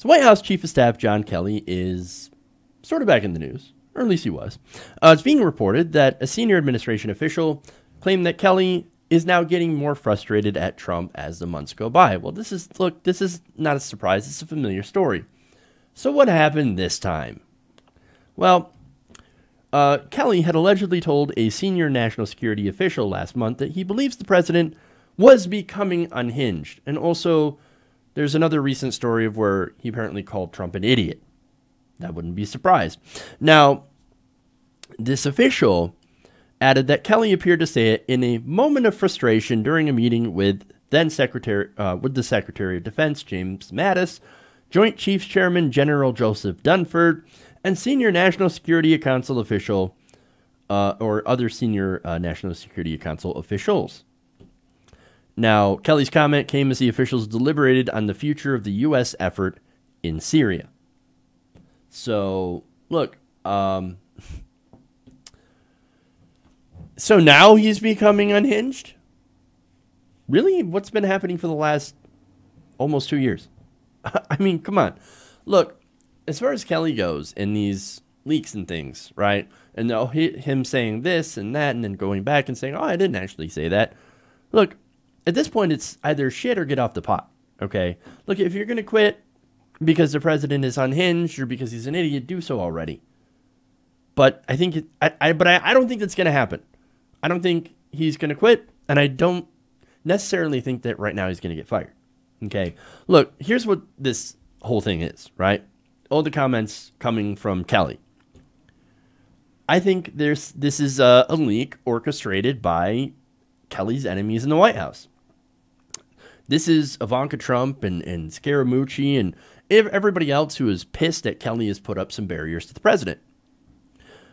So White House Chief of Staff John Kelly is sort of back in the news, or at least he was. It's being reported that a senior administration official claimed that Kelly is now getting more frustrated at Trump as the months go by. Well, this is not a surprise. It's a familiar story. So what happened this time? Well, Kelly had allegedly told a senior national security official last month that he believes the president was becoming unhinged. And also, there's another recent story of where he apparently called Trump an idiot. That wouldn't be surprised. Now, this official added that Kelly appeared to say it in a moment of frustration during a meeting with the Secretary of Defense James Mattis, Joint Chiefs Chairman General Joseph Dunford, and senior National Security Council official or other senior National Security Council officials. Now, Kelly's comment came as the officials deliberated on the future of the U.S. effort in Syria. So, look, so now he's becoming unhinged? Really? What's been happening for the last almost 2 years? I mean, come on. Look, as far as Kelly goes in these leaks and things, right? And him saying this and that and then going back and saying, oh, I didn't actually say that. Look, at this point, it's either shit or get off the pot, okay? Look, if you're going to quit because the president is unhinged or because he's an idiot, do so already. But I think I don't think that's going to happen. I don't think he's going to quit, and I don't necessarily think that right now he's going to get fired. Okay, look, here's what this whole thing is, right? All the comments coming from Kelly. I think this is a leak orchestrated by Kelly's enemies in the White House. This is Ivanka Trump and Scaramucci and everybody else who is pissed that Kelly has put up some barriers to the president.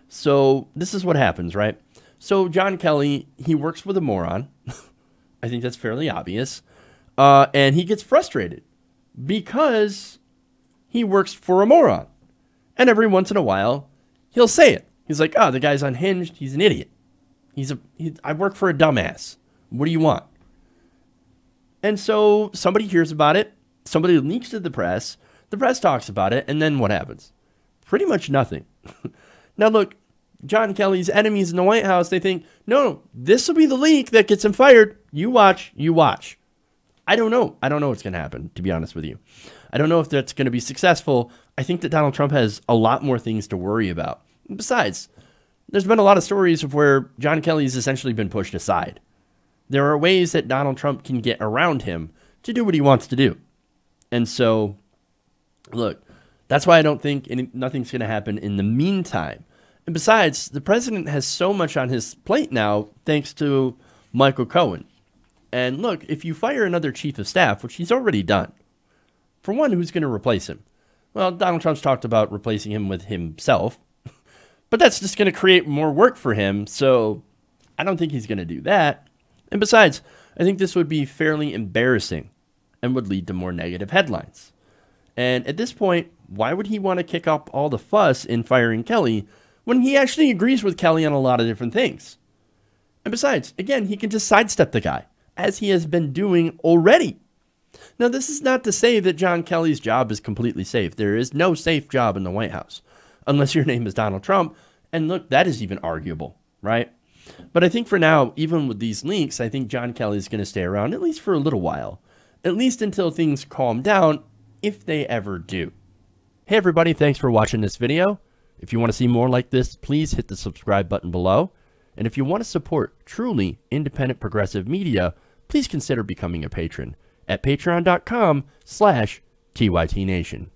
So this is what happens, right? So John Kelly, he works with a moron. I think that's fairly obvious. And he gets frustrated because he works for a moron. And every once in a while, he'll say it. He's like, oh, the guy's unhinged. He's an idiot. I work for a dumbass. What do you want? And so somebody hears about it. Somebody leaks to the press. The press talks about it. And then what happens? Pretty much nothing. Now, look, John Kelly's enemies in the White House, they think, no, this will be the leak that gets him fired. You watch, you watch. I don't know. I don't know what's going to happen, to be honest with you. I don't know if that's going to be successful. I think that Donald Trump has a lot more things to worry about. Besides, there's been a lot of stories of where John Kelly's essentially been pushed aside. There are ways that Donald Trump can get around him to do what he wants to do. And so, look, that's why I don't think nothing's going to happen in the meantime. And besides, the president has so much on his plate now, thanks to Michael Cohen. And look, if you fire another chief of staff, which he's already done, for one, who's going to replace him? Well, Donald Trump's talked about replacing him with himself, but that's just going to create more work for him, so I don't think he's going to do that. And besides, I think this would be fairly embarrassing and would lead to more negative headlines. And at this point, why would he want to kick up all the fuss in firing Kelly when he actually agrees with Kelly on a lot of different things? And besides, again, he can just sidestep the guy, as he has been doing already. Now, this is not to say that John Kelly's job is completely safe. There is no safe job in the White House, unless your name is Donald Trump. And look, that is even arguable, right? But I think for now, even with these leaks, I think John Kelly is going to stay around at least for a little while, at least until things calm down, if they ever do. Hey, everybody, thanks for watching this video. If you want to see more like this, please hit the subscribe button below. And if you want to support truly independent progressive media, please consider becoming a patron at patreon.com/TYTNation.